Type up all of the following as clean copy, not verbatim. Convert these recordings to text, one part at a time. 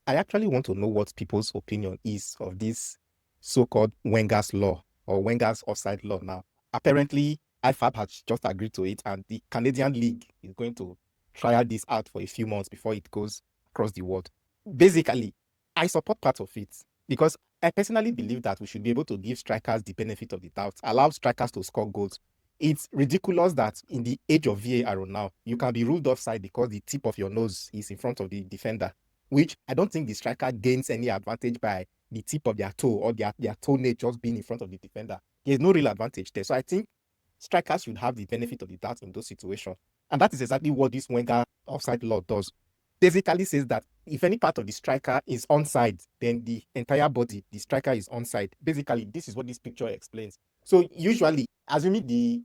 I actually want to know what people's opinion is of this so-called Wenger's law or Wenger's offside law now. Apparently, IFAB has just agreed to it, and the Canadian League is going to trial this out for a few months before it goes across the world. Basically, I support part of it because I personally believe that we should be able to give strikers the benefit of the doubt, allow strikers to score goals. It's ridiculous that in the age of VAR now, you can be ruled offside because the tip of your nose is in front of the defender, which I don't think the striker gains any advantage by the tip of their toe or their toenail just being in front of the defender. There's no real advantage there. So I think strikers should have the benefit of the doubt in those situations. And that is exactly what this Wenger offside law does. Basically says that if any part of the striker is onside, then the entire body, the striker is onside. Basically, this is what this picture explains. So usually, assuming the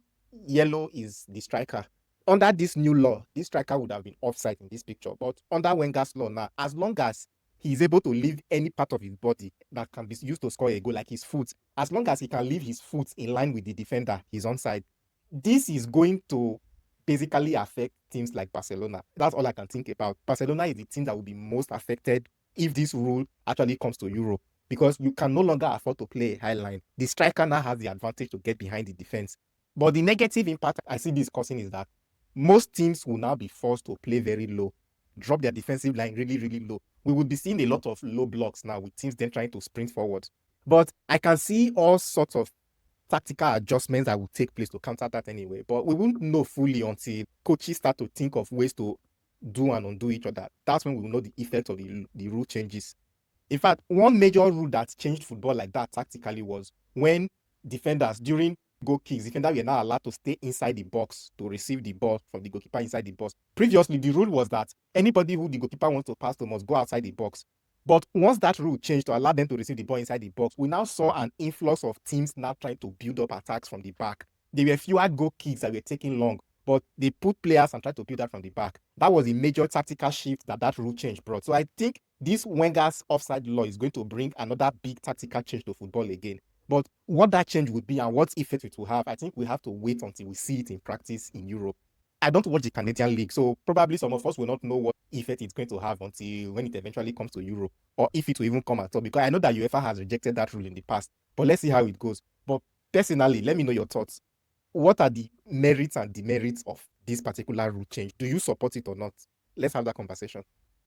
yellow is the striker, under this new law, this striker would have been offside in this picture. But under Wenger's law now, as long as he is able to leave any part of his body that can be used to score a goal, like his foot, as long as he can leave his foot in line with the defender, he's onside. This is going to basically affect teams like Barcelona. That's all I can think about. Barcelona is the team that will be most affected if this rule actually comes to Europe, because you can no longer afford to play a high line. The striker now has the advantage to get behind the defense. But the negative impact I see this causing is that most teams will now be forced to play very low, drop their defensive line really, really low. We will be seeing a lot of low blocks now with teams then trying to sprint forward. But I can see all sorts of tactical adjustments that will take place to counter that anyway. But we won't know fully until coaches start to think of ways to do and undo each other. That's when we will know the effect of the rule changes. In fact, one major rule that changed football like that tactically was when defenders, during goal kicks, defenders were not allowed to stay inside the box to receive the ball from the goalkeeper inside the box. Previously, the rule was that anybody who the goalkeeper wants to pass to must go outside the box. But once that rule changed to allow them to receive the ball inside the box, we now saw an influx of teams now trying to build up attacks from the back. There were fewer goal kicks that were taking long, but they put players and tried to build that from the back. That was a major tactical shift that rule change brought. So I think this Wenger's offside law is going to bring another big tactical change to football again. But what that change would be and what effect it will have, I think we have to wait until we see it in practice in Europe. I don't watch the Canadian League, so probably some of us will not know what effect it's going to have until when it eventually comes to Europe, or if it will even come at all. Because I know that UEFA has rejected that rule in the past, but let's see how it goes. But personally, let me know your thoughts. What are the merits and demerits of this particular rule change? Do you support it or not? Let's have that conversation.